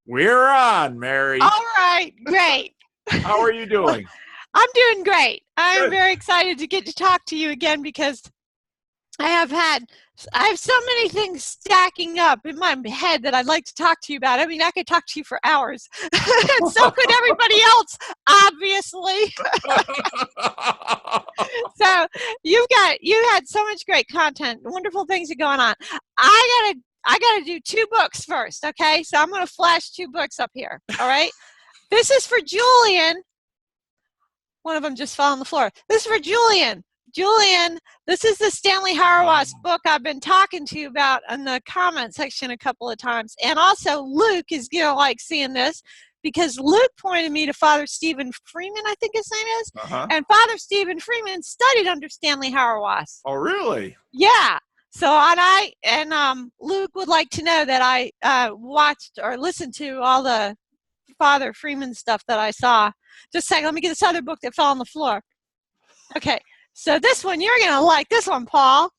We're on, Mary. All right, great. How are you doing? I'm doing great. I'm Good. very excited to get to talk to you again because I have so many things stacking up in my head that I'd like to talk to you about. I mean, I could talk to you for hours. And so could everybody else, obviously. So you had so much great content, wonderful things are going on. I gotta do 2 books first, okay? So I'm gonna flash 2 books up here. All right. This is for Julian. One of them just fell on the floor. This is for Julian. Julian, this is the Stanley Hauerwas book I've been talking to you about in the comment section a couple of times. And also Luke is going to like seeing this because Luke pointed me to Father Stephen Freeman, I think his name is. And Father Stephen Freeman studied under Stanley Hauerwas. Oh, really? Yeah. So Luke would like to know that I watched or listened to all the Father Freeman stuff that I saw. Just a second, let me get this other book that fell on the floor. Okay, so this one, you're going to like this one, Paul.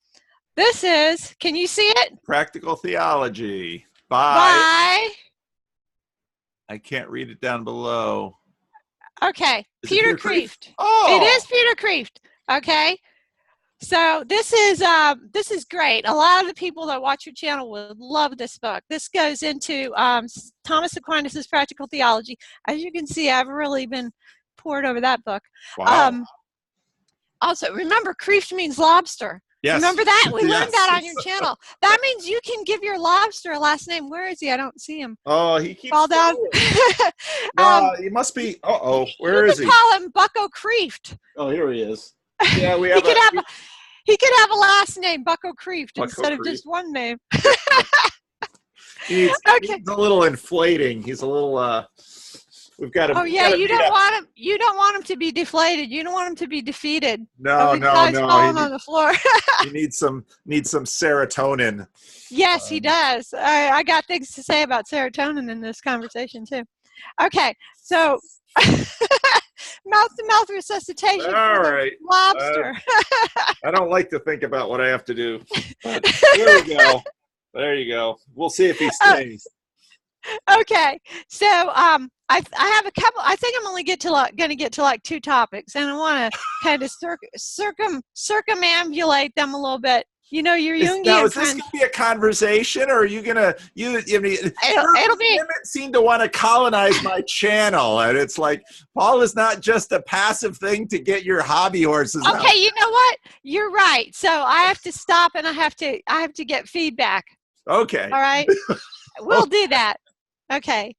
This is, can you see it? Practical Theology. Bye. I can't read it down below. Okay, Peter Kreeft. Oh! It is Peter Kreeft, okay? So this is great. A lot of the people that watch your channel would love this book. This goes into Thomas Aquinas' Practical Theology. As you can see, I've really been poured over that book. Wow. Also, remember, Kreeft means lobster. Yes. Remember that? We Yes. learned that on your channel. That means you can give your lobster a last name. Where is he? I don't see him. Oh, he keeps fall down. He must be. Where is he? Call him Bucko Kreeft. Oh, here he is. Yeah, we have. He could have a last name, Bucko Kreeft, instead of Kreeft. just one name. He's a little inflating. He's a little. We've got to. Oh yeah, you don't want him. You don't want him to be deflated. You don't want him to be defeated. No. Falling on the floor. He needs some serotonin. Yes, he does. I got things to say about serotonin in this conversation too. Okay, so mouth-to-mouth resuscitation. All for right, the lobster. I don't like to think about what I have to do. But there we go. There you go. We'll see if he stays. Okay, so I have a couple. I think I'm only going to get to like 2 topics, and I want to kind of circumambulate them a little bit. You know, your Jungian. Now, is this going to be a conversation, or are you going to? It'll be. Women seem to want to colonize my channel, and it's like Paul is not just a passive thing to get your hobby horses. Okay, out. you know what? You're right. So I have to stop, and I have to get feedback. Okay. All right. We'll do that. Okay.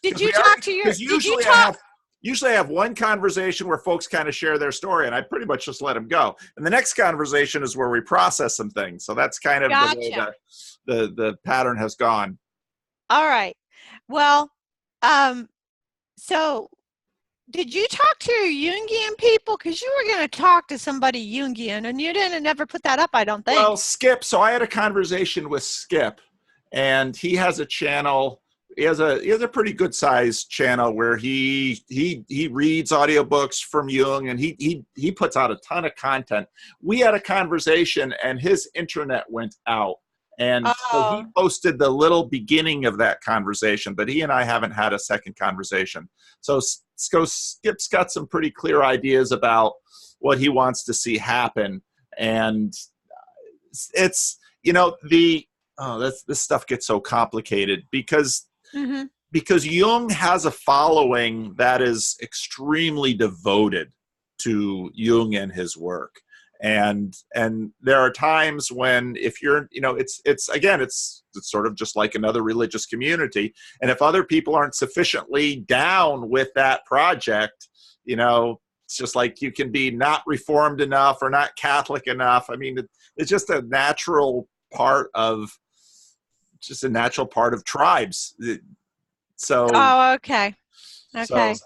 Did you talk to your? Usually I have one conversation where folks kind of share their story, and I pretty much just let them go. And the next conversation is where we process some things. So that's kind of the way that the pattern has gone. All right. Well, so did you talk to Jungian people? Because you were going to talk to somebody Jungian, and you didn't never put that up, I don't think. Well, Skip. So I had a conversation with Skip, and he has a channel. He has a pretty good sized channel where he reads audiobooks from Jung, and he puts out a ton of content. We had a conversation, and his internet went out, and so he posted the little beginning of that conversation, but he and I haven't had a second conversation. So Skip's got some pretty clear ideas about what he wants to see happen, and it's this stuff gets so complicated because Jung has a following that is extremely devoted to Jung and his work. And there are times when if you're, it's sort of just like another religious community. And if other people aren't sufficiently down with that project, it's just like you can be not reformed enough or not Catholic enough. I mean, it's just a natural part of tribes. So. Oh, okay. Okay. So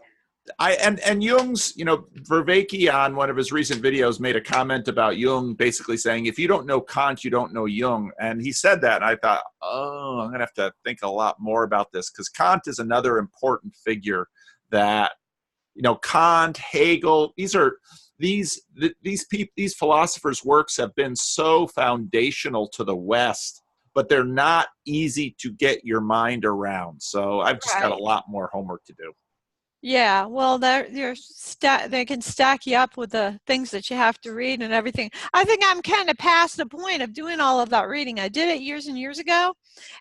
and Jung's, Vervaeke on one of his recent videos made a comment about Jung basically saying, if you don't know Kant, you don't know Jung. And he said that, and I thought, I'm going to have to think a lot more about this, because Kant is another important figure that, Kant, Hegel, these philosophers' works have been so foundational to the West, but they're not easy to get your mind around. So I've just got a lot more homework to do. Yeah, well, they can stack you up with the things that you have to read and everything. I think I'm kind of past the point of doing all of that reading. I did it years and years ago,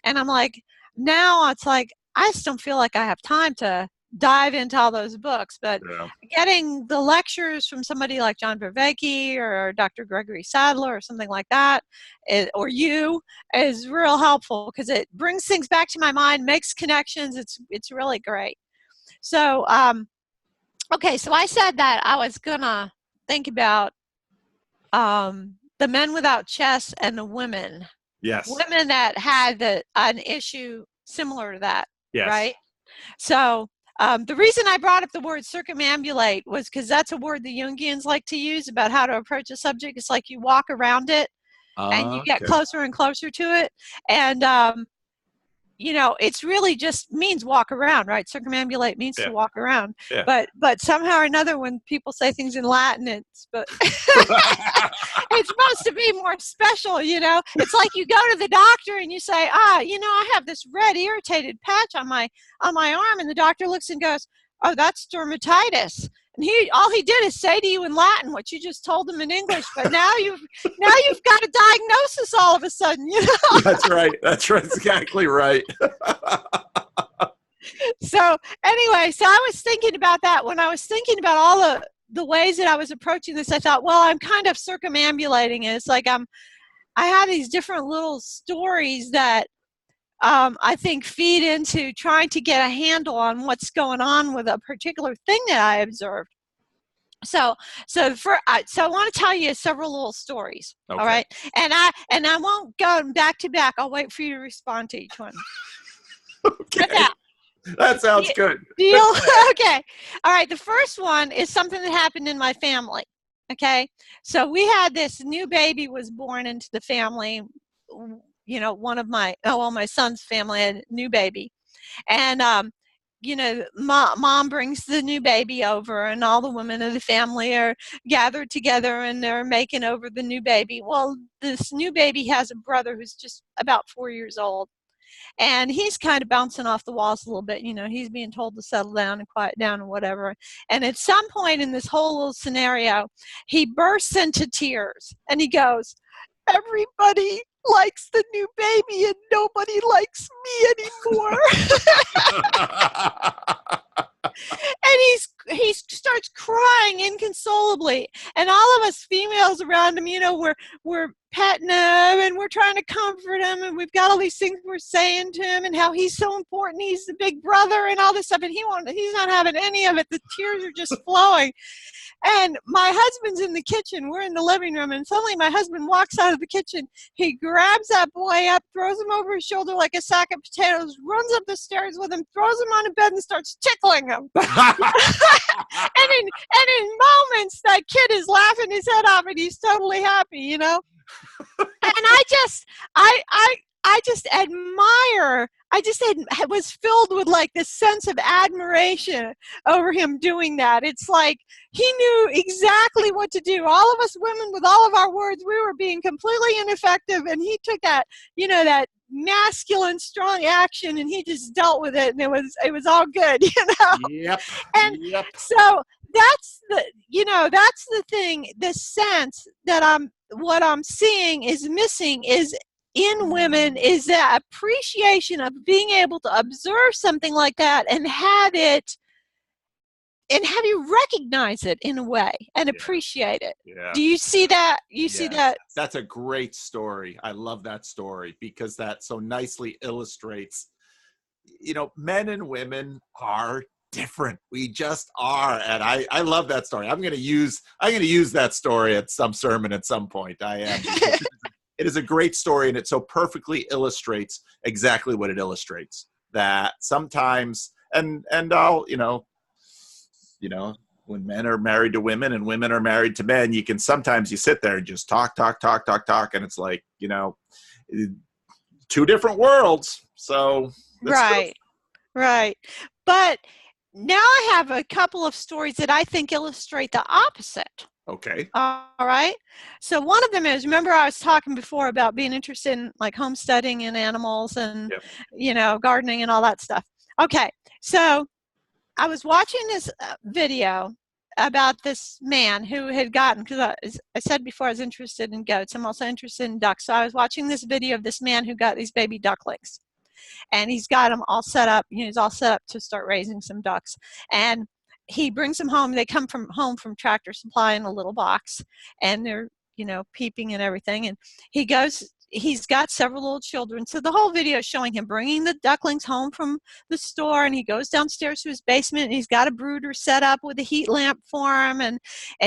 and I'm like, now it's like I just don't feel like I have time to dive into all those books. But getting the lectures from somebody like John Vervaeke or Dr. Gregory Sadler or something like that, or you, is real helpful because it brings things back to my mind, makes connections. It's really great. So, okay, so I said that I was gonna think about the men without chests and the women. Yes. Women that had an issue similar to that, yes. right? So the reason I brought up the word circumambulate was because that's a word the Jungians like to use about how to approach a subject. It's like you walk around it and you get closer and closer to it. And you know, it's really just means walk around, right? Circumambulate means to walk around. Yeah. But somehow or another, when people say things in Latin, it's supposed to be more special, you know? It's like you go to the doctor and you say, you know, I have this red irritated patch on my arm, and the doctor looks and goes, oh, that's dermatitis. And all he did is say to you in Latin what you just told him in English, but now you've got a diagnosis all of a sudden, you know? That's right. That's exactly right. So anyway, so I was thinking about that when I was thinking about all the ways that I was approaching this. I thought, well, I'm kind of circumambulating it. It's like I have these different little stories that I think feed into trying to get a handle on what's going on with a particular thing that I observed. So I want to tell you several little stories. Okay. All right, and I won't go back to back. I'll wait for you to respond to each one. Okay. That sounds good. Deal? Okay. All right. The first one is something that happened in my family. Okay. So we had this new baby was born into the family. You know, one of my son's family had a new baby. And, you know, mom brings the new baby over, and all the women of the family are gathered together and they're making over the new baby. Well, this new baby has a brother who's just about 4 years old. And he's kind of bouncing off the walls a little bit. You know, he's being told to settle down and quiet down and whatever. And at some point in this whole little scenario, he bursts into tears and he goes, everybody likes the new baby and nobody likes me anymore. And he starts crying inconsolably, and all of us females around him, you know, we're petting him and we're trying to comfort him, and we've got all these things we're saying to him and how he's so important, he's the big brother and all this stuff, and he's not having any of it. The tears are just flowing. And my husband's in the kitchen. We're in the living room, and suddenly my husband walks out of the kitchen. He grabs that boy up, throws him over his shoulder like a sack of potatoes, runs up the stairs with him, throws him on a bed, and starts tickling him. and in moments, that kid is laughing his head off, and he's totally happy, you know. And I just admire. I was filled with like this sense of admiration over him doing that. It's like he knew exactly what to do. All of us women, with all of our words, we were being completely ineffective, and he took that, you know, that masculine, strong action, and he just dealt with it, and it was all good, you know. Yep. And so that's the thing. The sense that what I'm seeing is missing is in women is that appreciation of being able to observe something like that and have you recognize it in a way and appreciate it. Yeah. Do you see that? See that? That's a great story. I love that story because that so nicely illustrates, you know, men and women are different. We just are. And I love that story. I'm going to use that story at some sermon at some point. I am. It is a great story, and it so perfectly illustrates exactly what it illustrates. That sometimes, and I'll, you know, when men are married to women and women are married to men, you sit there and just talk, and it's like, you know, two different worlds. So right. But now I have a couple of stories that I think illustrate the opposite. Okay. All right. So one of them is, remember I was talking before about being interested in like homesteading and animals and, Yep. you know, gardening and all that stuff. Okay. So I was watching this video about this man who had gotten, because I said before I was interested in goats. I'm also interested in ducks. So I was watching this video of this man who got these baby ducklings. And he's got them all set up. You know, he's all set up to start raising some ducks. And he brings them home. They come from home from Tractor Supply in a little box, and they're, you know, peeping and everything. And he's got several little children. So the whole video is showing him bringing the ducklings home from the store, and he goes downstairs to his basement, and he's got a brooder set up with a heat lamp for him, and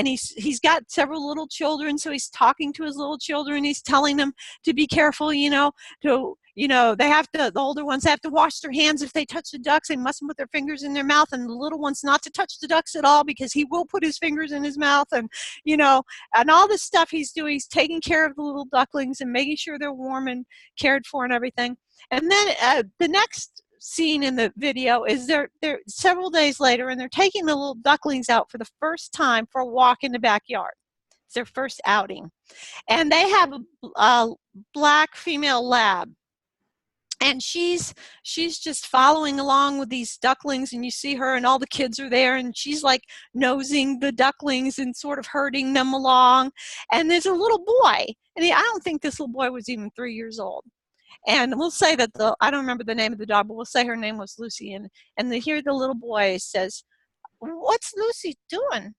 he's got several little children, so he's talking to his little children. He's telling them to be careful, you know, the older ones have to wash their hands if they touch the ducks. They mustn't put their fingers in their mouth, and the little ones not to touch the ducks at all, because he will put his fingers in his mouth, and, you know, and all this stuff he's doing. He's taking care of the little ducklings and making sure they're warm and cared for and everything. And then the next scene in the video is they're several days later, and they're taking the little ducklings out for the first time for a walk in the backyard. It's their first outing. And they have a black female lab. And she's just following along with these ducklings, and you see her, and all the kids are there, and she's like nosing the ducklings and sort of herding them along. And there's a little boy, and I don't think this little boy was even 3 years old. And we'll say that I don't remember the name of the dog, but we'll say her name was Lucy. And here the little boy says, "What's Lucy doing?"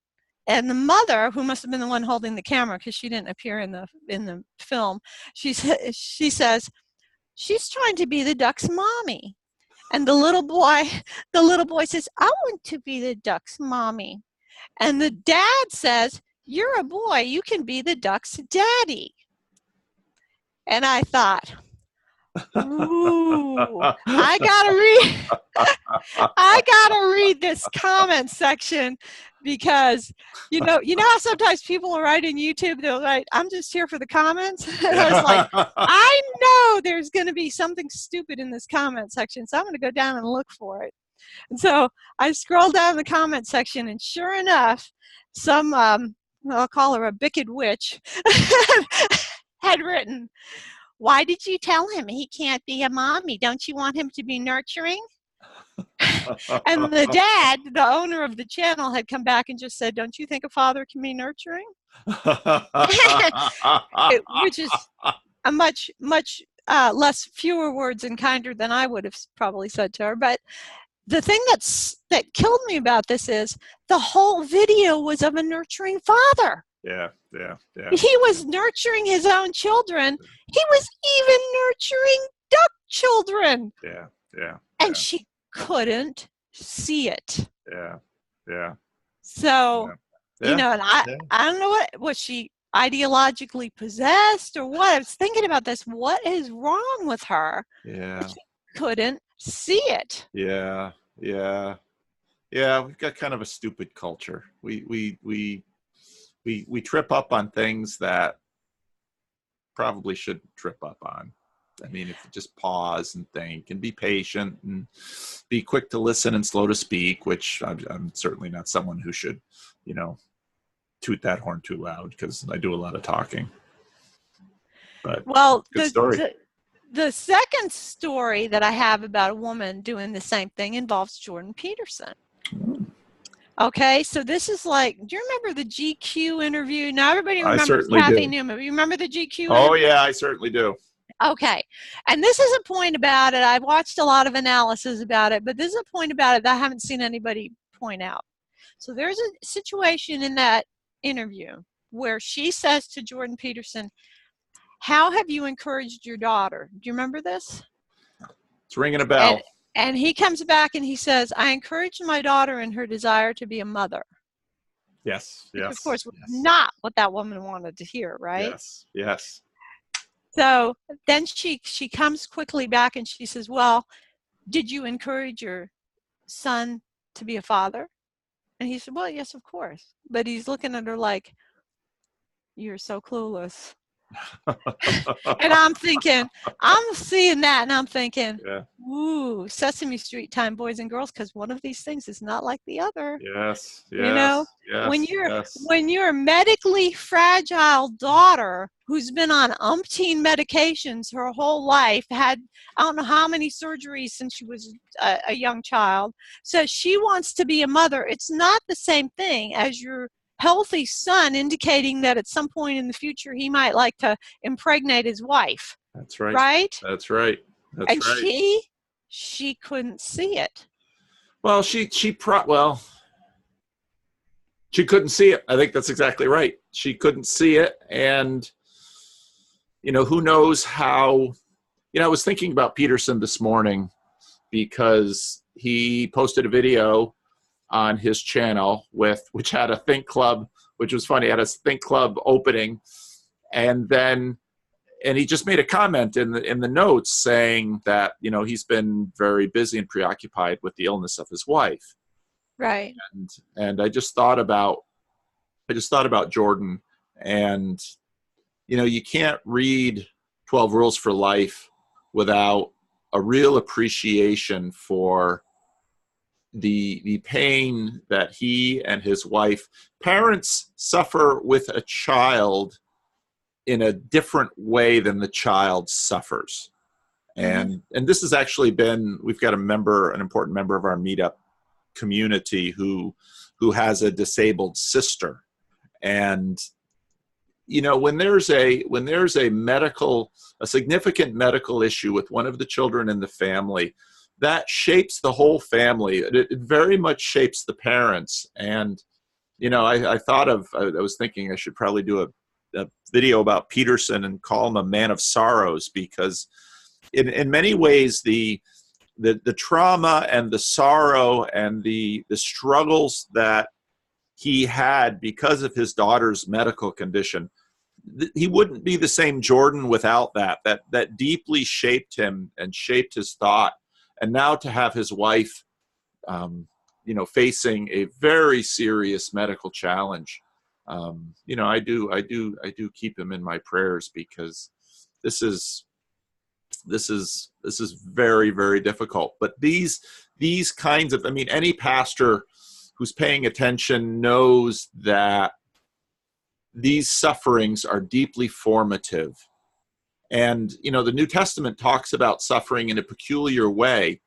And the mother, who must have been the one holding the camera, because she didn't appear in the film, she says, "She's trying to be the duck's mommy." And the little boy says, "I want to be the duck's mommy." And the dad says, "You're a boy, you can be the duck's daddy." And I thought, ooh, I gotta read this comment section, because you know how sometimes will write in YouTube, they'll write, "I'm just here for the comments." And I was like, I know there's going to be something stupid in this comment section, so I'm going to go down and look for it. And so I scrolled down the comment section, and sure enough, some I'll call her a bicked witch had written, "Why did you tell him he can't be a mommy? Don't you want him to be nurturing?" And the dad, the owner of the channel, had come back and just said, "Don't you think a father can be nurturing?" Which is a much less, fewer words and kinder than I would have probably said to her. But the thing that killed me about this is the whole video was of a nurturing father. Yeah. He was nurturing his own children. He was even nurturing duck children. Yeah. And she couldn't see it. Yeah. So, you know, and I don't know, was she ideologically possessed or what? I was thinking about this. What is wrong with her? Yeah. She couldn't see it. Yeah. We've got kind of a stupid culture. We trip up on things that probably shouldn't trip up on. I mean, if you just pause and think and be patient and be quick to listen and slow to speak, which I'm certainly not someone who should, you know, toot that horn too loud, because I do a lot of talking. But well, good story. The second story that I have about a woman doing the same thing involves Jordan Peterson. Okay, so this is like, do you remember the GQ interview? Now everybody remembers Kathy Newman. You remember the GQ interview? Oh, yeah, I certainly do. Okay, and this is a point about it. I've watched a lot of analysis about it, but this is a point about it that I haven't seen anybody point out. So there's a situation in that interview where she says to Jordan Peterson, "How have you encouraged your daughter?" Do you remember this? It's ringing a bell. And he comes back and he says, "I encouraged my daughter in her desire to be a mother." Yes. Which of course was not what that woman wanted to hear, right? Yes. So then she comes quickly back and she says, "Well, did you encourage your son to be a father?" And he said, "Well, yes, of course." But he's looking at her like, "You're so clueless." And I'm thinking, I'm seeing that and I'm thinking, Yeah. ooh, Sesame Street time, boys and girls, because one of these things is not like the other. Yes. You know, Yes. Yes. when your medically fragile daughter who's been on umpteen medications her whole life, had I don't know how many surgeries since she was a young child, says she wants to be a mother, it's not the same thing as your healthy son indicating that at some point in the future he might like to impregnate his wife. That's right. Right? That's right. That's And right. she couldn't see it. Well, she couldn't see it. I think that's exactly right. She couldn't see it. And, who knows how, I was thinking about Peterson this morning because he posted a video on his channel which had a Think Club, which was funny, had a Think Club opening. And he just made a comment in the notes saying that, he's been very busy and preoccupied with the illness of his wife. Right. And I just thought about Jordan, and you can't read 12 Rules for Life without a real appreciation for the pain that he and his wife, parents suffer with a child in a different way than the child suffers. And this has actually been, we've got an important member of our meetup community who has a disabled sister. And when there's a significant medical issue with one of the children in the family, that shapes the whole family. It very much shapes the parents. And I was thinking I should probably do a video about Peterson and call him a man of sorrows, because in many ways the trauma and the sorrow and the struggles that he had because of his daughter's medical condition, he wouldn't be the same Jordan without that deeply shaped him and shaped his thought. And now to have his wife facing a very serious medical challenge, I do keep him in my prayers, because this is very, very difficult. But these kinds of, any pastor who's paying attention knows that these sufferings are deeply formative. And, the New Testament talks about suffering in a peculiar way,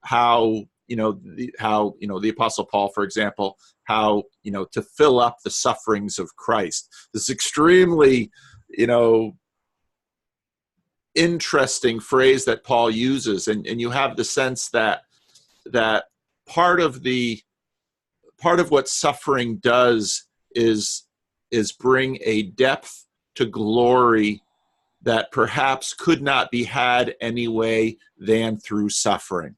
how the Apostle Paul, for example, how, to fill up the sufferings of Christ. This extremely, interesting phrase that Paul uses. And you have the sense that part of what suffering does is bring a depth to glory that perhaps could not be had any way than through suffering.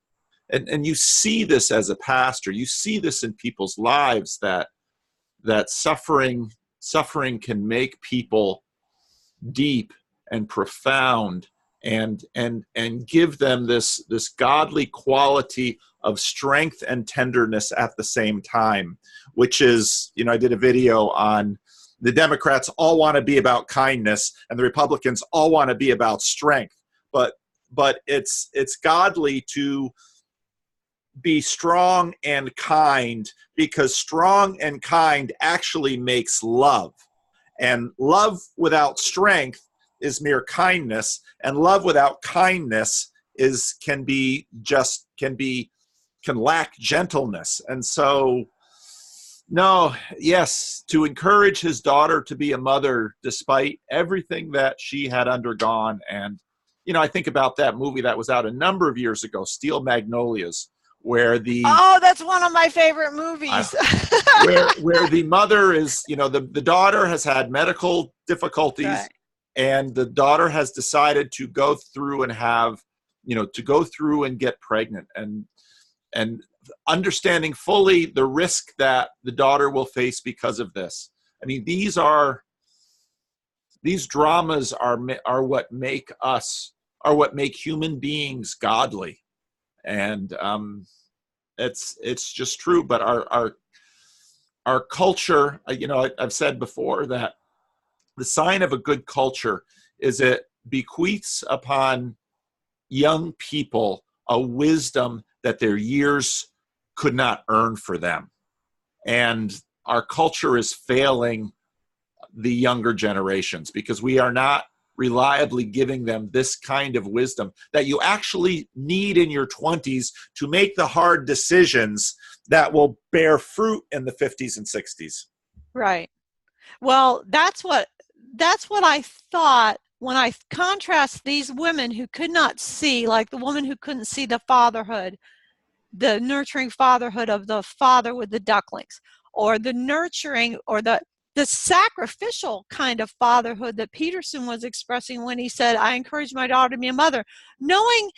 And you see this as a pastor. You see this in people's lives, that suffering can make people deep and profound, and give them this godly quality of strength and tenderness at the same time, which is, I did a video on the Democrats all want to be about kindness and the Republicans all want to be about strength, but it's godly to be strong and kind, because strong and kind actually makes love. And love without strength is mere kindness, and love without kindness can lack gentleness. And so, to encourage his daughter to be a mother despite everything that she had undergone. And I think about that movie that was out a number of years ago, Steel Magnolias, where that's one of my favorite movies. where the mother is, the daughter has had medical difficulties, right, and the daughter has decided to go through and get pregnant, and understanding fully the risk that the daughter will face because of this. These dramas are what make human beings godly. And it's just true. But our culture, I've said before that the sign of a good culture is it bequeaths upon young people a wisdom that their years could not earn for them. And our culture is failing the younger generations because we are not reliably giving them this kind of wisdom that you actually need in your 20s to make the hard decisions that will bear fruit in the 50s and 60s. Right. Well, that's what I thought when I contrast these women who could not see, like the woman who couldn't see the fatherhood, the nurturing fatherhood of the father with the ducklings, or the nurturing or the sacrificial kind of fatherhood that Peterson was expressing when he said, I encourage my daughter to be a mother, knowing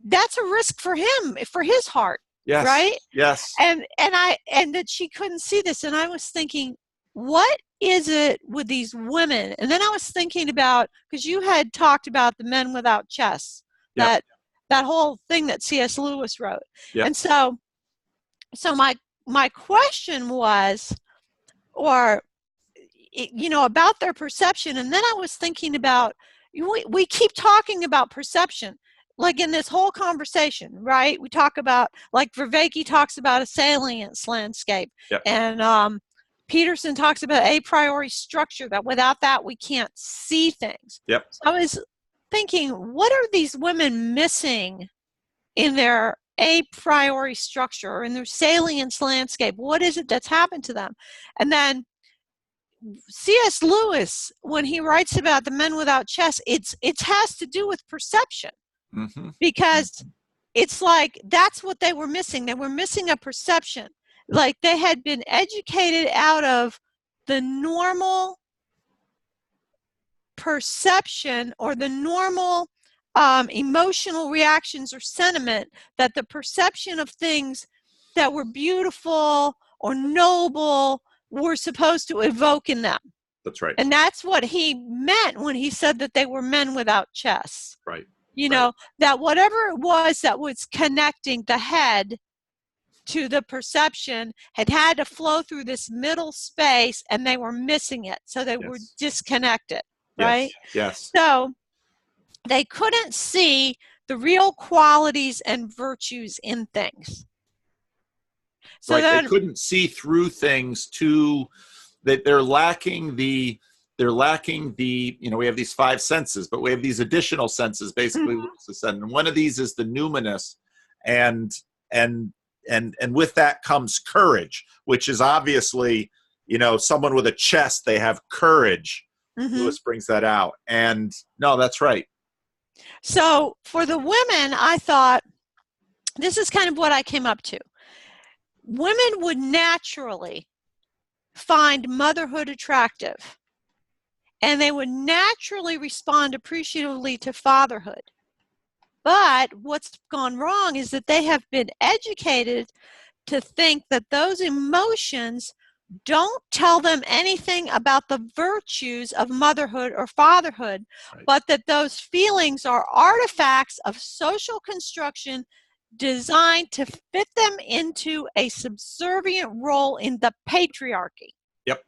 that's a risk for him, for his heart. Yes. Right? Yes. And that she couldn't see this. And I was thinking, what is it with these women? And then I was thinking about, because you had talked about the men without chests, Yep. that whole thing that C.S. Lewis wrote. Yep. And so my question was, or, you know, about their perception. And then I was thinking about, we keep talking about perception, like in this whole conversation, right? We talk about, like Vervaeke talks about a salience landscape. Yep. And Peterson talks about a priori structure, that without that we can't see things. Yep. So I was thinking, what are these women missing in their a priori structure or in their salience landscape? What is it that's happened to them? And then C.S. Lewis, when he writes about the men without chests, it has to do with perception. Mm-hmm. Because it's like that's what they were missing. They were missing a perception. Like they had been educated out of the normal perception or the normal emotional reactions or sentiment that the perception of things that were beautiful or noble were supposed to evoke in them. That's right. And that's what he meant when he said that they were men without chests. Right. You know, that whatever it was that was connecting the head to the perception had to flow through this middle space, and they were missing it. So they were disconnected, right? Yes. So they couldn't see the real qualities and virtues in things. So right. They couldn't see through things that they're lacking the, you know, we have these 5 senses, but we have these additional senses, basically, Lewis said. And one of these is the numinous, and with that comes courage, which is obviously, you know, someone with a chest, they have courage. Mm-hmm. Lewis brings that out. And no, that's right. So for the women, I thought, this is kind of what I came up to. Women would naturally find motherhood attractive, and they would naturally respond appreciatively to fatherhood. But what's gone wrong is that they have been educated to think that those emotions don't tell them anything about the virtues of motherhood or fatherhood, but that those feelings are artifacts of social construction designed to fit them into a subservient role in the patriarchy. Yep.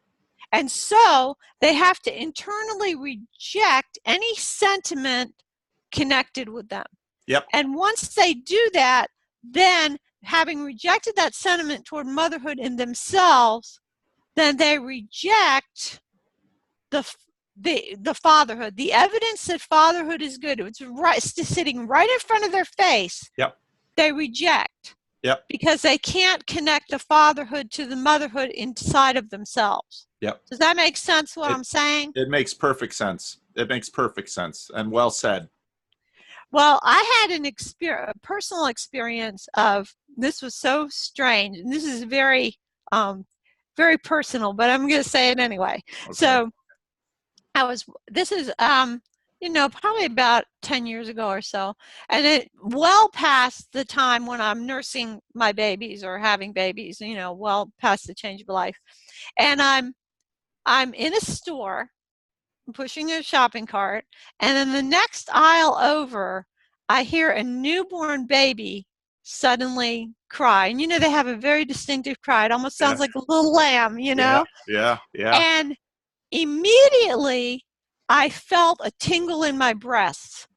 And so they have to internally reject any sentiment connected with them. Yep. And once they do that, then having rejected that sentiment toward motherhood in themselves, then they reject the fatherhood, the evidence that fatherhood is good. It's right, sitting right in front of their face. Yep. They reject. Yep. Because they can't connect the fatherhood to the motherhood inside of themselves. Yep. Does that make sense what I'm saying? It makes perfect sense. It makes perfect sense, and well said. Well, I had a personal experience of, this was so strange, and this is very, very personal, but I'm going to say it anyway. Okay. So this is, you know, probably about 10 years ago or so, and it well past the time when I'm nursing my babies or having babies, you know, well past the change of life. And I'm in a store, pushing a shopping cart, and in the next aisle over, I hear a newborn baby suddenly cry. And you know, they have a very distinctive cry. It almost sounds like a little lamb, you know? Yeah. And immediately I felt a tingle in my breasts.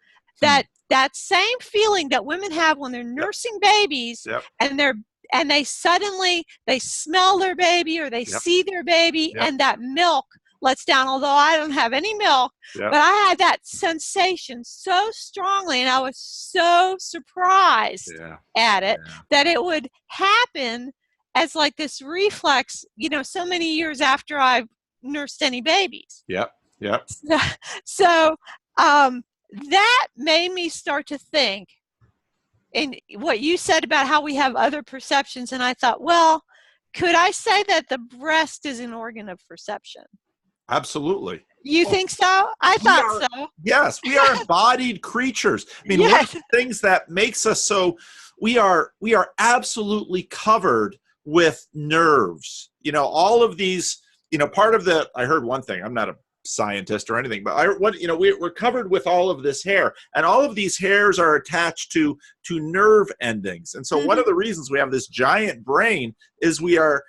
That same feeling that women have when they're nursing babies, and they suddenly they smell their baby or they see their baby, and that milk lets down. Although I don't have any milk, but I had that sensation so strongly, and I was so surprised at it that it would happen as like this reflex, so many years after I've nursed any babies. So that made me start to think, and what you said about how we have other perceptions, and I thought, well, could I say that the breast is an organ of perception? Absolutely. You think so? I thought so. Yes, we are embodied creatures. I mean, one of the things that makes us so, we are absolutely covered with nerves. All of these, part of the, I heard one thing, I'm not a scientist or anything, but we're covered with all of this hair, and all of these hairs are attached to nerve endings. And so one of the reasons we have this giant brain is we're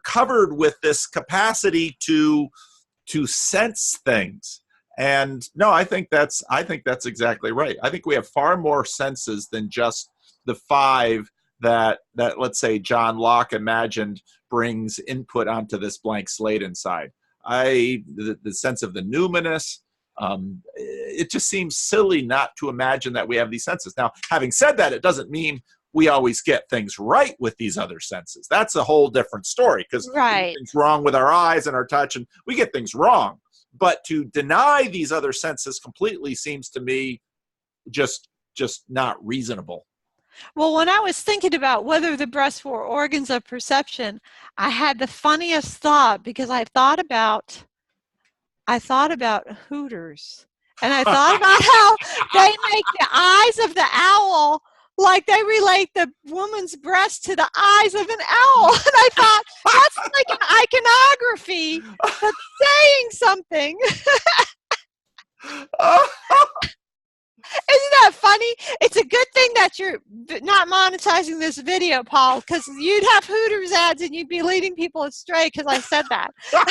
covered with this capacity to sense things. And no, I think that's exactly right. I think we have far more senses than just the 5 that let's say John Locke imagined brings input onto this blank slate inside. The sense of the numinous, it just seems silly not to imagine that we have these senses. Now, having said that, it doesn't mean we always get things right with these other senses. That's a whole different story, because we get things wrong with our eyes and our touch, and we get things wrong. But to deny these other senses completely seems to me just not reasonable. Well, when I was thinking about whether the breasts were organs of perception, I had the funniest thought, because I thought about Hooters, and I thought about how they make the eyes of the owl, like they relate the woman's breast to the eyes of an owl. And I thought, that's like an iconography that's saying something. Isn't that funny? It's a good thing that you're not monetizing this video, Paul, because you'd have Hooters ads and you'd be leading people astray because I said that. But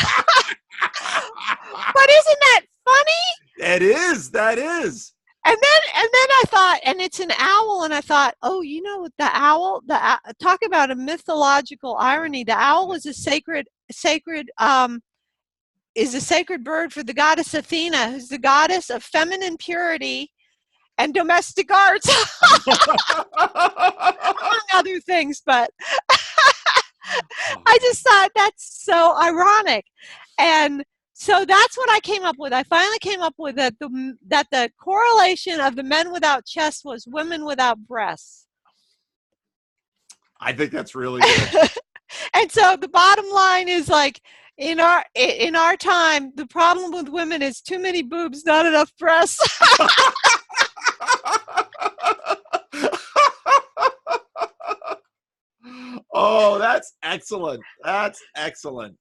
isn't that funny? It is. That is. And then I thought, and it's an owl, and I thought, oh, the owl. Talk about a mythological irony. The owl is a sacred bird for the goddess Athena, who's the goddess of feminine purity and domestic arts, among other things. But I just thought that's so ironic. And so that's what I came up with. I finally came up with that the correlation of the men without chest was women without breasts. I think that's really good. And so the bottom line is, like, in our time, the problem with women is too many boobs, not enough breasts. Oh, that's excellent. That's excellent.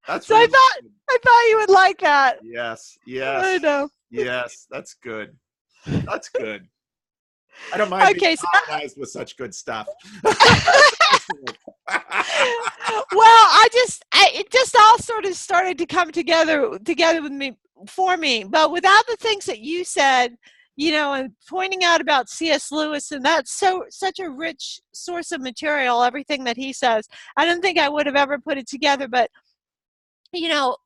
That's so really I thought you would like that. Yes. I know. Yes, that's good. That's good. I don't mind being colonized with such good stuff. Well, it just all sort of started to come together with me, for me. But without the things that you said, and pointing out about C.S. Lewis, and that's such a rich source of material, everything that he says, I don't think I would have ever put it together. But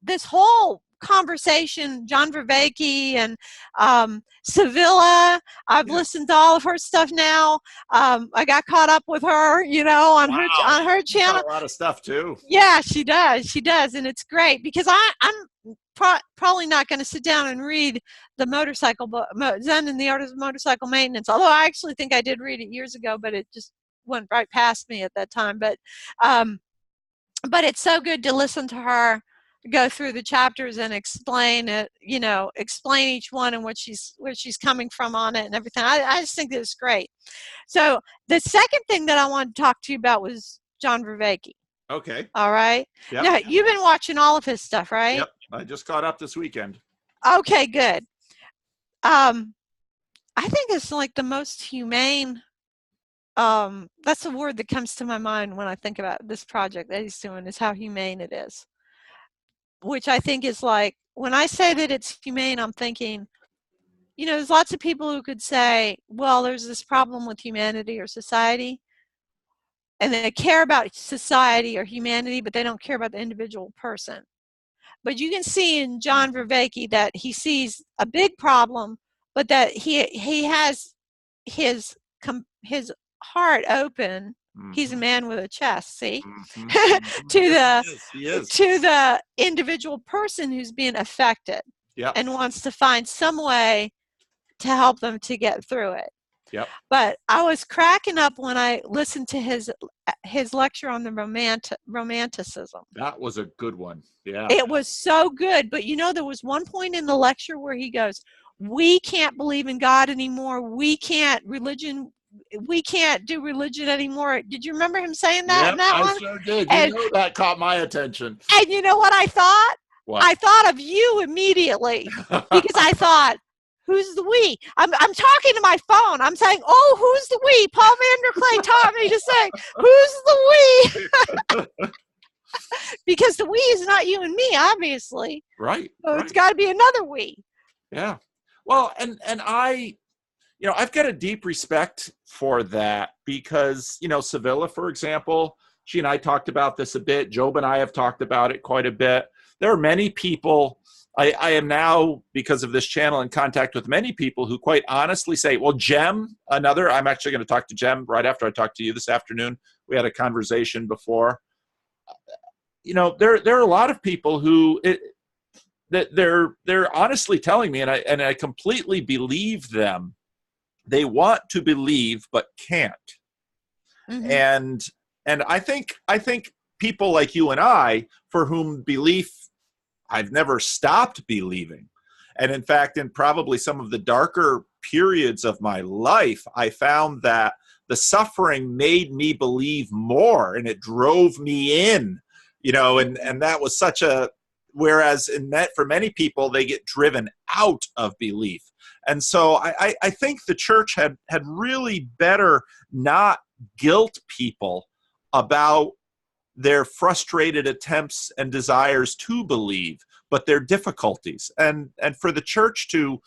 this whole conversation, John Vervaeke and Sevilla, I've listened to all of her stuff now. I got caught up with her, on her channel. A lot of stuff too. Yeah, she does, and it's great, because I'm probably not going to sit down and read the motorcycle book, Zen and the Art of Motorcycle Maintenance. Although I actually think I did read it years ago, but it just went right past me at that time. But it's so good to listen to her go through the chapters and explain it, explain each one and where she's coming from on it and everything. I just think that it's great. So the second thing that I wanted to talk to you about was John Vervaeke. Okay. All right. Yep. Now, you've been watching all of his stuff, right? Yep. I just caught up this weekend. Okay, good. I think it's like the most humane that's the word that comes to my mind when I think about this project that he's doing, is how humane it is. Which I think is like, when I say that it's humane, I'm thinking, you know, there's lots of people who could say, well, there's this problem with humanity or society, and they care about society or humanity, but they don't care about the individual person. But you can see in John Vervaeke that he sees a big problem, but that he has his heart open. He's a man with a chest, see? To the individual person who's being affected. Yep. And wants to find some way to help them to get through it. Yep. But I was cracking up when I listened to his lecture on the Romanticism. That was a good one. Yeah. It was so good. But you know, there was one point in the lecture where he goes, we can't believe in God anymore. We can't do religion anymore. Did you remember him saying that? Yep, in that I one? sure did. And, you know, that caught my attention. And you know what I thought? What? I thought of you immediately, because I thought, who's the we? I'm talking to my phone. I'm saying, oh, who's the we? Paul Vanderklay taught me to say, who's the we? Because the we is not you and me, obviously. Right. So It's got to be another we. Yeah. Well, and I, you know, I've got a deep respect for that, because, you know, Sevilla, for example, she and I talked about this a bit. Job and I have talked about it quite a bit. There are many people, I am now, because of this channel, in contact with many people who quite honestly say, well, Jem, I'm actually going to talk to Jem right after I talk to you this afternoon. We had a conversation before. You know, there are a lot of people who, they're honestly telling me, and I completely believe them, they want to believe but can't. Mm-hmm. And I think people like you and I, for whom belief, I've never stopped believing. And in fact, in probably some of the darker periods of my life, I found that the suffering made me believe more, and it drove me in, you know, and that was such a, whereas in that, for many people, they get driven out of belief. And so I think the church had really better not guilt people about their frustrated attempts and desires to believe, but their difficulties, and for the church to,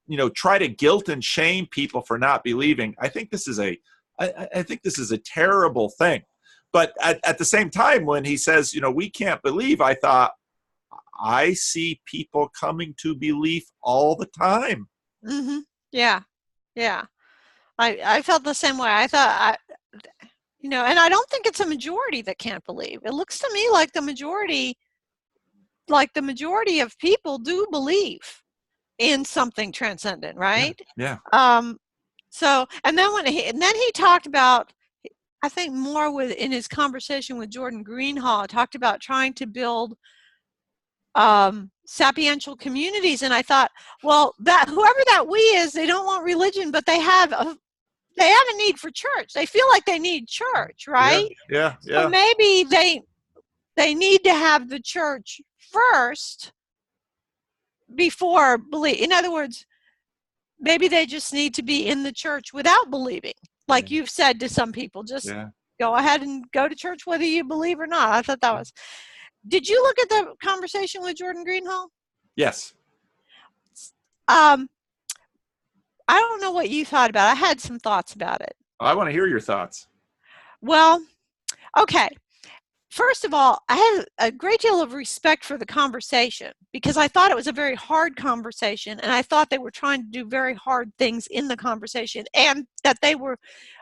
you know, try to guilt and shame people for not believing. I think this is a terrible thing. But at the same time, when he says, you know, we can't believe, I thought, I see people coming to belief all the time. Mm-hmm. Yeah. Yeah. I felt the same way. I thought, you know, and I don't think it's a majority that can't believe. It looks to me like the majority of people do believe in something transcendent, right? Yeah. So, and then he talked about, I think more in his conversation with Jordan Greenhall, talked about trying to build sapiential communities. And I thought, well, that whoever that we is, they don't want religion, but they have a need for church. They feel like they need church, right? Yeah. So maybe they need to have the church first before believe. In other words, maybe they just need to be in the church without believing. Like you've said to some people, just go ahead and go to church whether you believe or not. I thought that was. Did you look at the conversation with Jordan Greenhall? Yes. I don't know what you thought about it. I had some thoughts about it. I want to hear your thoughts. Well, okay. First of all, I had a great deal of respect for the conversation, because I thought it was a very hard conversation, and I thought they were trying to do very hard things in the conversation, and that they were,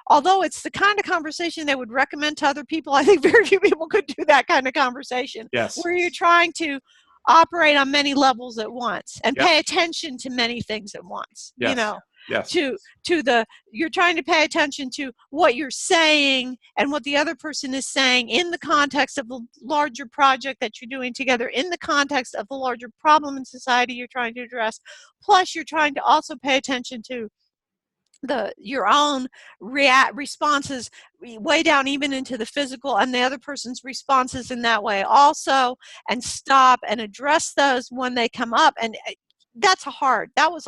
although it's the kind of conversation they would recommend to other people, I think very few people could do that kind of conversation. Yes. Where you're trying to operate on many levels at once and pay attention to many things at once. Yes. You know. Yes. You're trying to pay attention to what you're saying and what the other person is saying in the context of the larger project that you're doing together, in the context of the larger problem in society you're trying to address. Plus, you're trying to also pay attention to your own responses way down even into the physical, and the other person's responses in that way also, and stop and address those when they come up. And that's hard. That was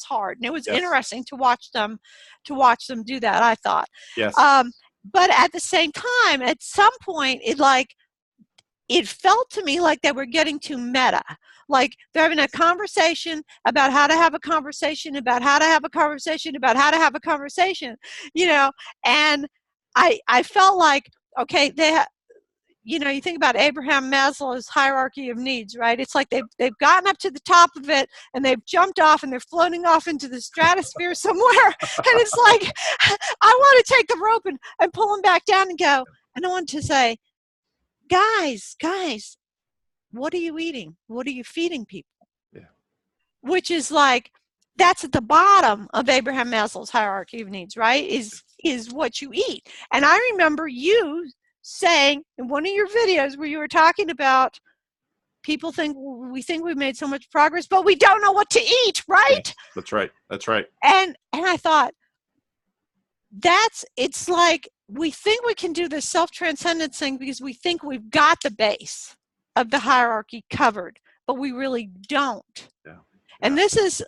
hard. And it was Yes. interesting to watch them do that, I thought. Yes. But at the same time, at some point, it felt to me like they were getting too meta. Like they're having a conversation about how to have a conversation about how to have a conversation about how to have a conversation, you know, and I felt like, okay, you know, you think about Abraham Maslow's hierarchy of needs, right? It's like they've gotten up to the top of it and they've jumped off and they're floating off into the stratosphere somewhere. And it's like, I want to take the rope and pull them back down and go, and I want to say, guys, what are you eating? What are you feeding people? Yeah. Which is like, that's at the bottom of Abraham Maslow's hierarchy of needs, right? Is what you eat. And I remember you saying in one of your videos where you were talking about people we think we've made so much progress, but we don't know what to eat, right? Yes, that's right. That's right. And I thought, it's like we think we can do this self-transcendence thing because we think we've got the base of the hierarchy covered, but we really don't. Yeah. And this is,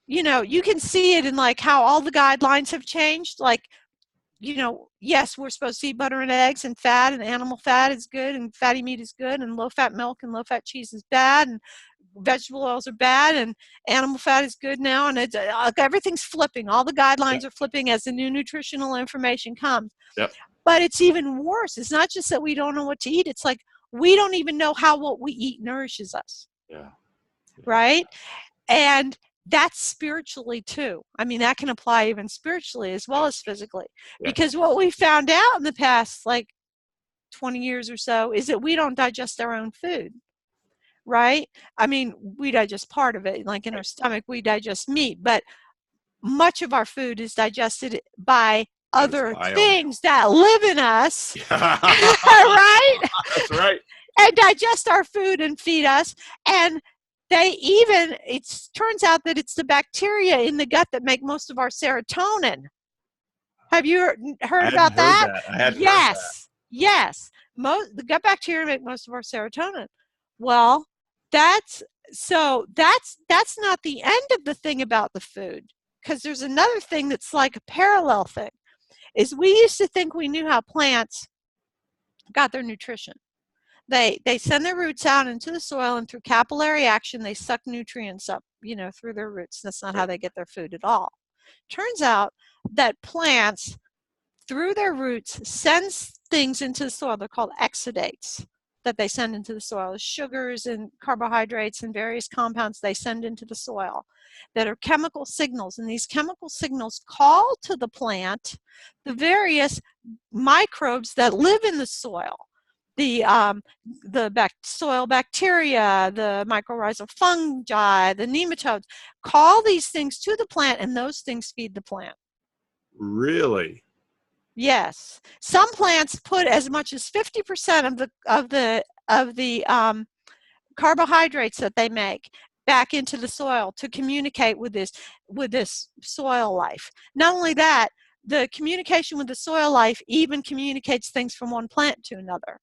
you know, you can see it in like how all the guidelines have changed. Like, you know, yes, we're supposed to eat butter and eggs and fat, and animal fat is good and fatty meat is good, and low-fat milk and low-fat cheese is bad, and vegetable oils are bad, and animal fat is good now, and everything's flipping. All the guidelines are flipping as the new nutritional information comes. Yep. But it's even worse. It's not just that we don't know what to eat. It's like we don't even know how what we eat nourishes us. Yeah. Right? And that's spiritually too. I mean, that can apply even spiritually as well as physically. Yeah. Because what we found out in the past, like 20 years or so, is that we don't digest our own food. Right? I mean, we digest part of it. Like in our stomach, we digest meat, but much of our food is digested by other things that live in us. Right? That's right. And digest our food and feed us. And it turns out that it's the bacteria in the gut that make most of our serotonin. Have you heard about that? I had yes. Heard that. Yes. The gut bacteria make most of our serotonin. Well, that's not the end of the thing about the food, because there's another thing that's like a parallel thing. Is we used to think we knew how plants got their nutrition. They send their roots out into the soil, and through capillary action, they suck nutrients up, you know, through their roots. That's not how they get their food at all. Turns out that plants, through their roots, send things into the soil. They're called exudates that they send into the soil. Sugars and carbohydrates and various compounds they send into the soil that are chemical signals. And these chemical signals call to the plant the various microbes that live in the soil. The soil bacteria, the mycorrhizal fungi, the nematodes, call these things to the plant, and those things feed the plant. Really? Yes. Some plants put as much as 50% of the carbohydrates that they make back into the soil to communicate with this soil life. Not only that, the communication with the soil life even communicates things from one plant to another.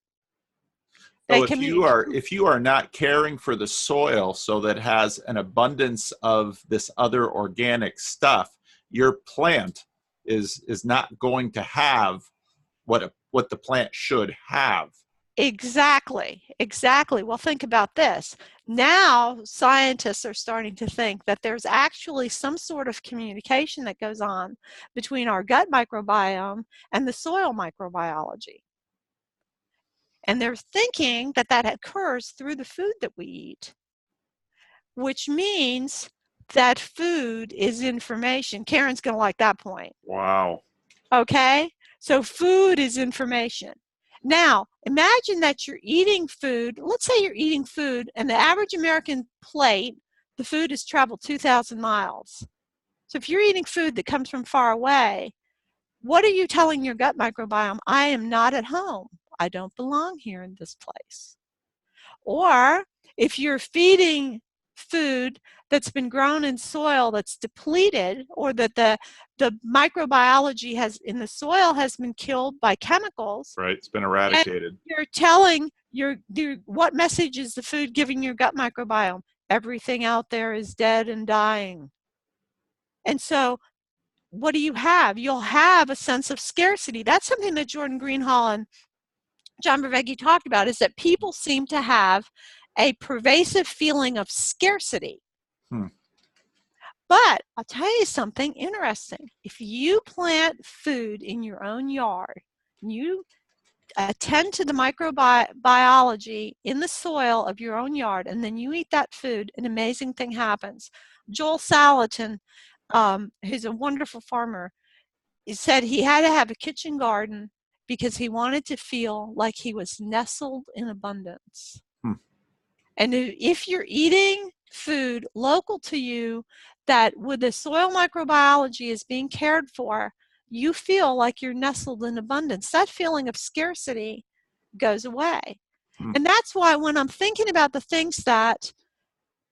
So if you are not caring for the soil so that has an abundance of this other organic stuff, your plant is not going to have what the plant should have. Exactly. Well, think about this. Now scientists are starting to think that there's actually some sort of communication that goes on between our gut microbiome and the soil microbiology. And they're thinking that occurs through the food that we eat, which means that food is information. Karen's going to like that point. Wow. Okay? So food is information. Now, imagine that you're eating food. Let's say you're eating food, and the average American plate, the food has traveled 2,000 miles. So if you're eating food that comes from far away, what are you telling your gut microbiome? I am not at home. I don't belong here in this place. Or if you're feeding food that's been grown in soil that's depleted, or that the microbiology in the soil has been killed by chemicals. Right, it's been eradicated. You're telling what message is the food giving your gut microbiome? everything out there is dead and dying. And so what do you have? You'll have a sense of scarcity. That's something that Jordan Greenhall and John Vervaeke talked about, is that people seem to have a pervasive feeling of scarcity. But I'll tell you something interesting. If you plant food in your own yard, you attend to the microbiology in the soil of your own yard, and then you eat that food, an amazing thing happens. Jul Saletan, who's a wonderful farmer, he said he had to have a kitchen garden because he wanted to feel like he was nestled in abundance. And if you're eating food local to you, that with the soil microbiology is being cared for, you feel like you're nestled in abundance. That feeling of scarcity goes away. And that's why when I'm thinking about the things that,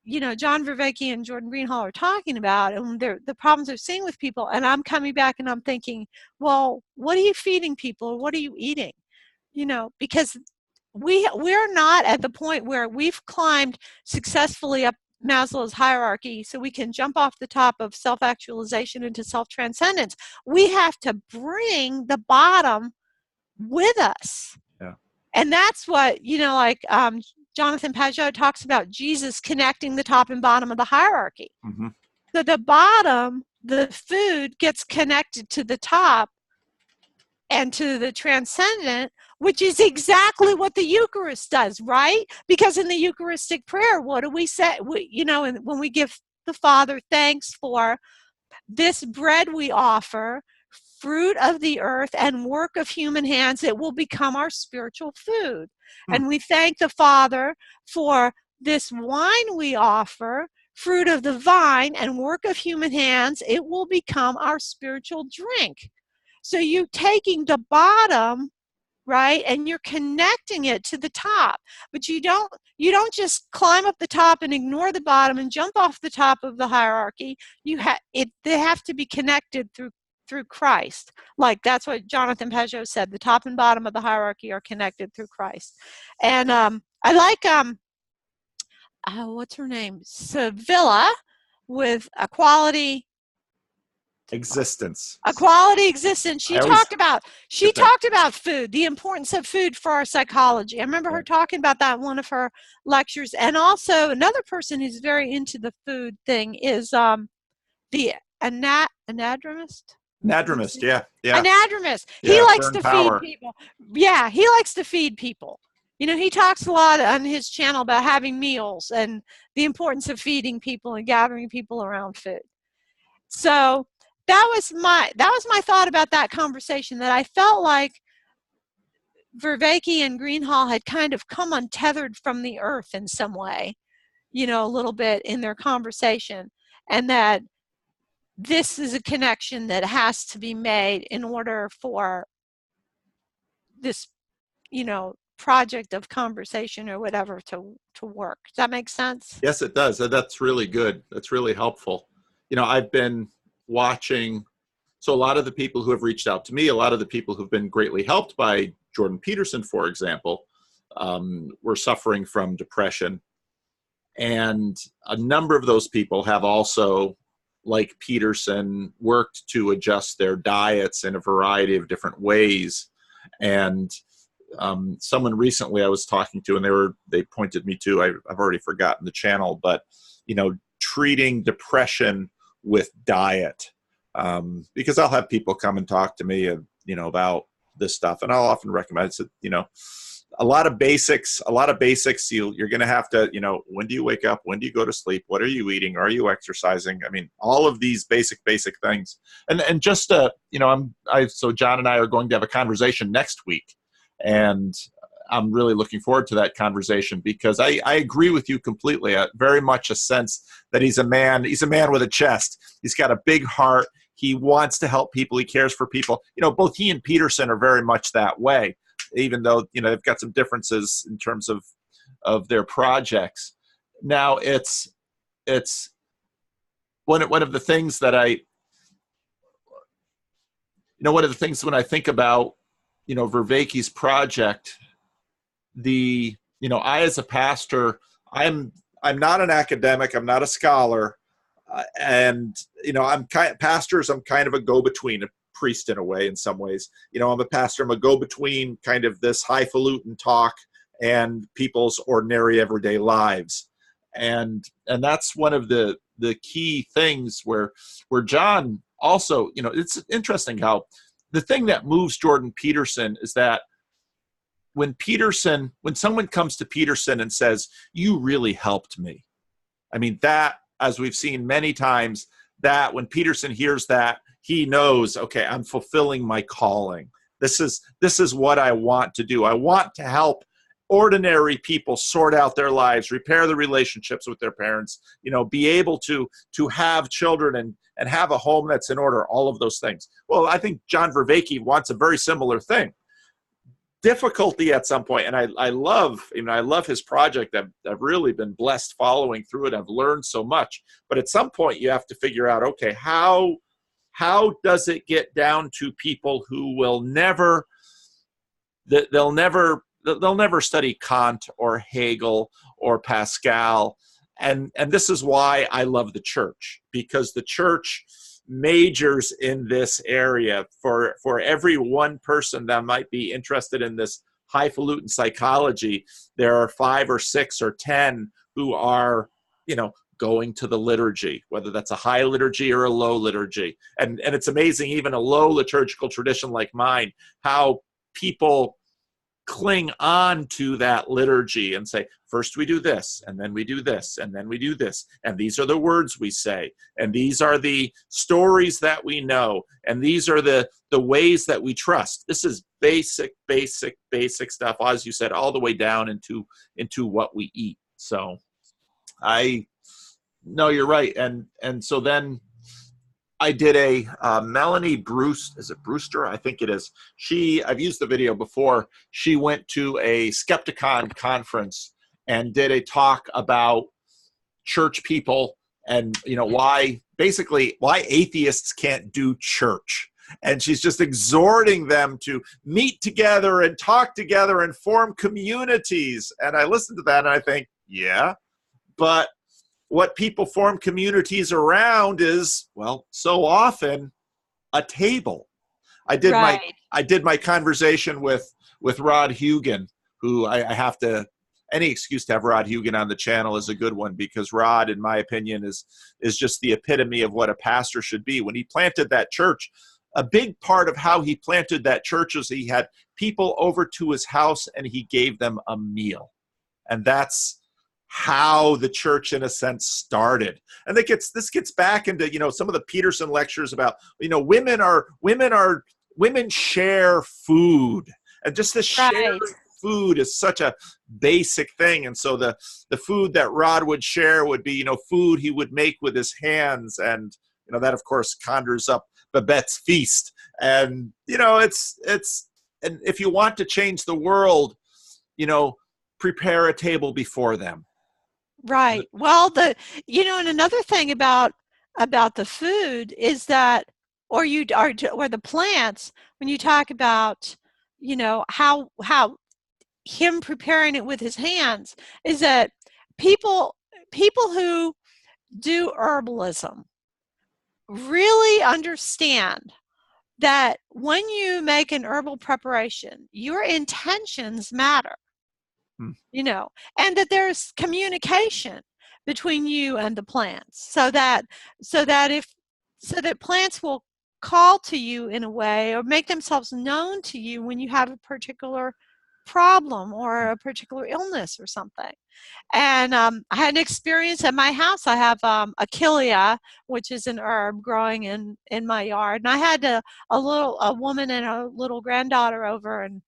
you know, John Vervaeke and Jordan Greenhall are talking about, and the problems they're seeing with people, and I'm coming back and I'm thinking, well, what are you feeding people, or what are you eating? You know, because we're not at the point where we've climbed successfully up Maslow's hierarchy so we can jump off the top of self-actualization into self-transcendence. We have to bring the bottom with us. Yeah. And that's what, you know, like Jonathan Pageau talks about Jesus connecting the top and bottom of the hierarchy. So the bottom, the food, gets connected to the top and to the transcendent, which is exactly what the Eucharist does, right? Because in the Eucharistic prayer, what do we say? You know, when we give the Father thanks for this bread we offer, fruit of the earth and work of human hands, it will become our spiritual food. And we thank the Father for this wine we offer, fruit of the vine and work of human hands, it will become our spiritual drink. So you're taking the bottom, right, and you're connecting it to the top. But you don't just climb up the top and ignore the bottom and jump off the top of the hierarchy. They have to be connected through Christ. Like that's what Jonathan Pageau said. The top and bottom of the hierarchy are connected through Christ. And I like what's her name? Sevilla with equality existence. She talked about food, the importance of food for our psychology. I remember her talking about that in one of her lectures. And also another person who's very into the food thing is the anadromist. Yeah. Anadromist. He likes to feed people. Yeah, he likes to feed people. You know, he talks a lot on his channel about having meals and the importance of feeding people and gathering people around food. So that was my thought about that conversation, that I felt like Vervaeke and Greenhall had kind of come untethered from the earth in some way, you know, a little bit in their conversation, and that this is a connection that has to be made in order for this, you know, project of conversation or whatever to work. Does that make sense? Yes, it does. That's really good. That's really helpful. You know, I've been watching, so a lot of the people who have reached out to me, a lot of the people who've been greatly helped by Jordan Peterson, for example, were suffering from depression. And a number of those people have also, like Peterson, worked to adjust their diets in a variety of different ways. And someone recently I was talking to, and they pointed me to, I've already forgotten the channel, but, you know, treating depression with diet, because I'll have people come and talk to me, you know, about this stuff, and I'll often recommend it. You know, a lot of basics. You're going to have to, you know, when do you wake up? When do you go to sleep? What are you eating? Are you exercising? I mean, all of these basic things. And just you know, so John and I are going to have a conversation next week, and I'm really looking forward to that conversation, because I agree with you completely. Very much a sense that he's a man with a chest. He's got a big heart. He wants to help people. He cares for people. You know, both he and Peterson are very much that way, even though, you know, they've got some differences in terms of their projects. Now, it's one of the things that one of the things when I think about, you know, Vervaeke's project, I as a pastor, I'm not an academic. I'm not a scholar. And, I'm pastors, I'm kind of a go-between, a priest in a way, in some ways. I'm a pastor, I'm a go-between kind of this highfalutin talk and people's ordinary everyday lives. And that's one of the key things where John also, it's interesting how the thing that moves Jordan Peterson is that when someone comes to Peterson and says, "You really helped me," I mean, that, as we've seen many times, that when Peterson hears that, he knows, okay, I'm fulfilling my calling. This is what I want to do. I want to help ordinary people sort out their lives, repair the relationships with their parents, be able to have children and have a home that's in order, all of those things. Well, I think John Vervaeke wants a very similar thing. Difficulty at some point, and I love his project. I've really been blessed following through it. I've learned so much, but at some point you have to figure out, okay, how does it get down to people who will never they'll never study Kant or Hegel or Pascal, and this is why I love the church, because the church majors in this area. For every one person that might be interested in this highfalutin psychology, there are 5 or 6 or 10 who are, going to the liturgy, whether that's a high liturgy or a low liturgy. And it's amazing, even a low liturgical tradition like mine, how people cling on to that liturgy and say, first we do this, and then we do this, and then we do this, and these are the words we say, and these are the stories that we know, and these are the ways that we trust. This is basic stuff, as you said, all the way down into what we eat. So no, you're right. And so then I did a Melanie Bruce, is it Brewster? I think it is. I've used the video before. She went to a Skepticon conference and did a talk about church people and why atheists can't do church. And she's just exhorting them to meet together and talk together and form communities. And I listened to that and I think, yeah, but what people form communities around is, well, so often a table. I did my conversation with Rod Hugan, who I have to, any excuse to have Rod Hugan on the channel is a good one, because Rod, in my opinion, is just the epitome of what a pastor should be. When he planted that church, a big part of how he planted that church was he had people over to his house and he gave them a meal. And that's how the church, in a sense, started. And this gets back into some of the Peterson lectures about women share food, and just the sharing food is such a basic thing. And so the food that Rod would share would be food he would make with his hands, and that of course conjures up Babette's feast. And it's and if you want to change the world, prepare a table before them. Right. Well, and another thing about the food is that, or the plants, when you talk about, how him preparing it with his hands, is that people who do herbalism really understand that when you make an herbal preparation, your intentions matter. And that there's communication between you and the plants, so that plants will call to you in a way, or make themselves known to you when you have a particular problem or a particular illness or something. And I had an experience at my house. I have achillea, which is an herb growing in my yard, and I had a woman and a little granddaughter over, and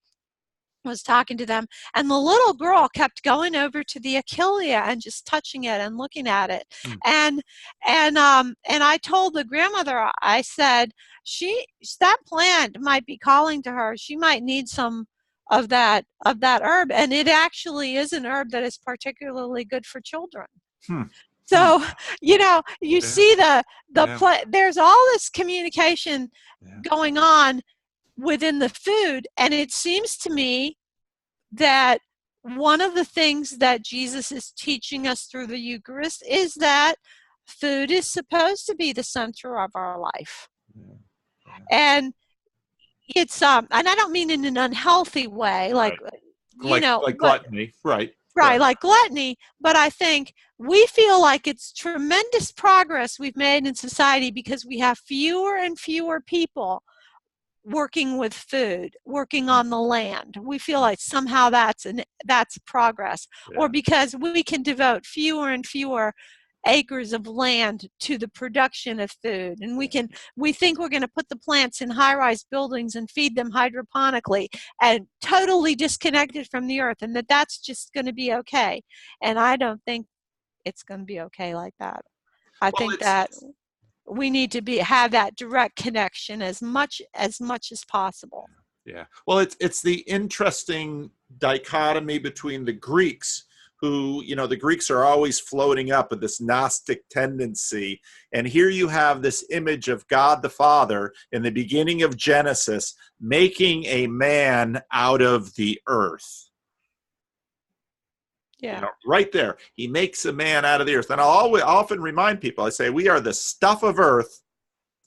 was talking to them, and the little girl kept going over to the achillea and just touching it and looking at it. And I told the grandmother, I said, that plant might be calling to her. She might need some of that herb, and it actually is an herb that is particularly good for children. So you see there's all this communication going on within the food. And it seems to me that one of the things that Jesus is teaching us through the Eucharist is that food is supposed to be the center of our life. Yeah. And it's and I don't mean in an unhealthy way, like, right. like gluttony, right? Right, like gluttony, but I think we feel like it's tremendous progress we've made in society because we have fewer and fewer people working with food, working on the land. We feel like somehow that's progress, or because we can devote fewer and fewer acres of land to the production of food, and we think we're going to put the plants in high-rise buildings and feed them hydroponically and totally disconnected from the earth, and that's just going to be okay. And I don't think it's going to be okay like that. I think that we need to have that direct connection as much as possible. Yeah. Well, it's the interesting dichotomy between the Greeks, who, the Greeks are always floating up with this Gnostic tendency. And here you have this image of God the Father in the beginning of Genesis, making a man out of the earth. Yeah. Right there. He makes a man out of the earth. And I'll often remind people, I say, we are the stuff of earth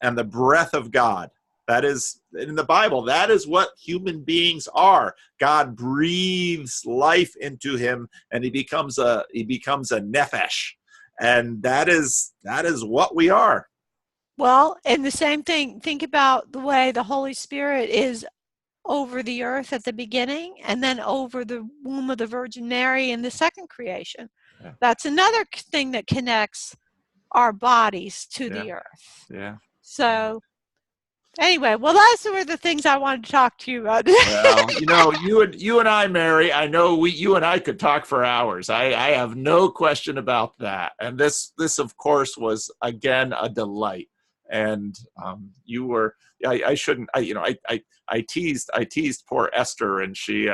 and the breath of God. That is, in the Bible, that is what human beings are. God breathes life into him, and he becomes a nephesh, and that is what we are. Well, and the same thing. Think about the way the Holy Spirit is over the earth at the beginning, and then over the womb of the Virgin Mary in the second creation. Yeah. That's another thing that connects our bodies to the earth. Yeah. So. Anyway, well, those were the things I wanted to talk to you about. Well, you and I, Mary, I know you and I could talk for hours. I have no question about that. And this of course was again a delight. And you were, I shouldn't, I teased poor Esther, and she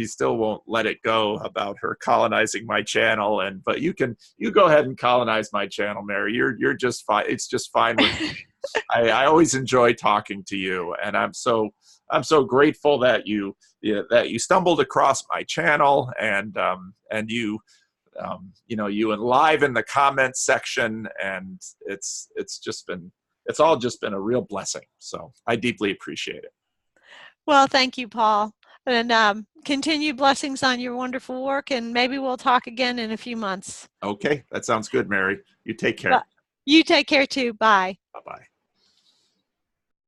still won't let it go about her colonizing my channel. But you go ahead and colonize my channel, Mary. You're just fine. It's just fine with me. I always enjoy talking to you, and I'm so grateful that you stumbled across my channel, and you enliven the comments section, and it's all just been a real blessing. So I deeply appreciate it. Well, thank you, Paul, and continued blessings on your wonderful work, and maybe we'll talk again in a few months. Okay, that sounds good, Mary. You take care. You take care too. Bye.